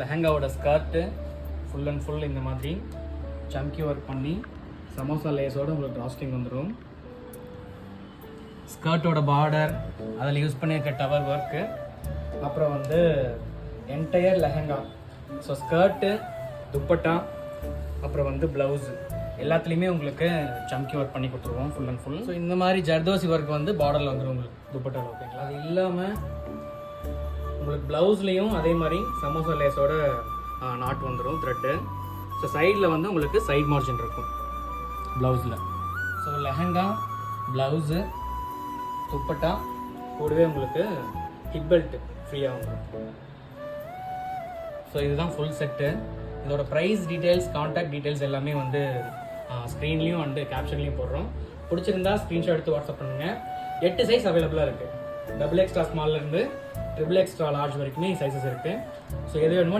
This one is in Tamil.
லெஹங்காவோட ஸ்கர்ட்டு ஃபுல் அண்ட் ஃபுல் இந்த மாதிரி சம்கி ஒர்க் பண்ணி சமோசா லேஸோடு உங்களுக்கு ட்ராஸ்டிங் வந்துடும். ஸ்கர்ட்டோட பார்டர், அதில் யூஸ் பண்ணியிருக்க டவர் ஒர்க்கு, அப்புறம் வந்து entire lehenga. So skirt, dupatta, அப்புறம் வந்து ப்ளவுஸு எல்லாத்துலேயுமே உங்களுக்கு சம்கி ஒர்க் பண்ணி கொடுத்துருவோம் ஃபுல் அண்ட் ஃபுல். ஸோ இந்த மாதிரி ஜர்தோசி ஒர்க் வந்து பார்டரில் வந்துடும் உங்களுக்கு துப்பட்டாவில். ஓகேங்களா? அது இல்லாமல் உங்களுக்கு ப்ளவுஸ்லேயும் அதே மாதிரி சமோசா லேஸோட நாட் வந்துடும் த்ரெட்டு. ஸோ சைடில் வந்து உங்களுக்கு சைட் மார்ஜின் இருக்கும் ப்ளவுஸில். ஸோ லெஹங்கா, ப்ளவுஸு, துப்பட்டா கூடவே உங்களுக்கு ஹிப் பெல்ட் ஃப்ரீயாக வந்துடும். ஸோ இதுதான் ஃபுல் செட்டு. இதோட ப்ரைஸ் டீட்டெயில்ஸ், கான்டாக்ட் டீட்டெயில்ஸ் எல்லாமே வந்து ஸ்க்ரீன்லேயும் அண்டு கேப்ஷன்லேயும் போடுறோம். பிடிச்சிருந்தா ஸ்க்ரீன்ஷாட் எடுத்து வாட்ஸ்அப் பண்ணுங்கள். 8 சைஸ் அவைலபிளாக இருக்குது. XXL ஸ்மால்லேருந்து XXL லார்ஜ் வரைக்குமே சைஸஸ் இருக்குது. ஸோ எது வேணுமோ